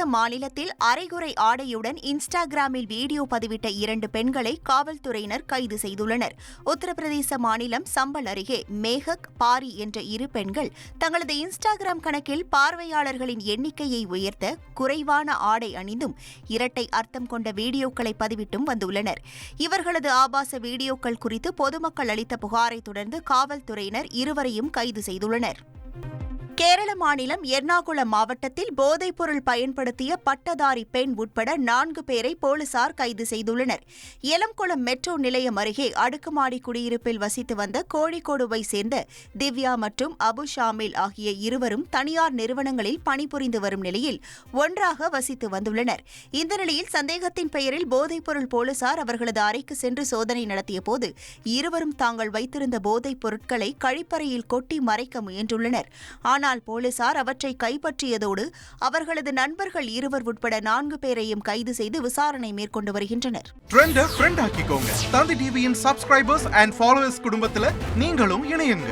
பிரதேச மாநிலத்தில் அரைகுறை ஆடையுடன் இன்ஸ்டாகிராமில் வீடியோ பதிவிட்ட 2 பெண்களை காவல்துறையினர் கைது செய்துள்ளனர். உத்தரப்பிரதேச மாநிலம் சம்பல் அருகே மேகக், பாரி என்ற 2 பெண்கள் தங்களது இன்ஸ்டாகிராம் கணக்கில் பார்வையாளர்களின் எண்ணிக்கையை உயர்த்த குறைவான ஆடை அணிந்தும் இரட்டை அர்த்தம் கொண்ட வீடியோக்களை பதிவிட்டும் வந்துள்ளனர். இவர்களது ஆபாச வீடியோக்கள் குறித்து பொதுமக்கள் அளித்த புகாரை தொடர்ந்து காவல்துறையினர் இருவரையும் கைது செய்துள்ளனர். கேரள மாநிலம் எர்ணாகுளம் மாவட்டத்தில் போதைப்பொருள் பயன்படுத்திய பட்டதாரி பெண் உட்பட 4 பேரை போலீசார் கைது செய்துள்ளனர். எலம்குளம் மெட்ரோ நிலையம் அருகே அடுக்குமாடி குடியிருப்பில் வசித்து வந்த கோழிக்கோடுவை சேர்ந்த திவ்யா மற்றும் அபு ஷாமில் ஆகிய இருவரும் தனியார் நிறுவனங்களில் பணிபுரிந்து வரும் நிலையில் ஒன்றாக வசித்து வந்துள்ளனர். இந்த நிலையில் சந்தேகத்தின் பெயரில் போதைப்பொருள் போலீசார் அவர்களது அறைக்கு சென்று சோதனை நடத்தியபோது இருவரும் தாங்கள் வைத்திருந்த போதைப் பொருட்களை கழிப்பறையில் கொட்டி மறைக்க முயன்றுள்ளனர். ஆனால் போலீசார் அவற்றை கைப்பற்றியதோடு அவர்களது நண்பர்கள் 2 உட்பட 4 பேரையும் கைது செய்து விசாரணை மேற்கொண்டு வருகின்றனர். ஃப்ரெண்ட் ஆக்கிக்கோங்க. தந்தி டிவியின் சப்ஸ்கிரைபர்ஸ் அண்ட் ஃபாலோவர்ஸ் குடும்பத்துல நீங்களும் இணையுங்க.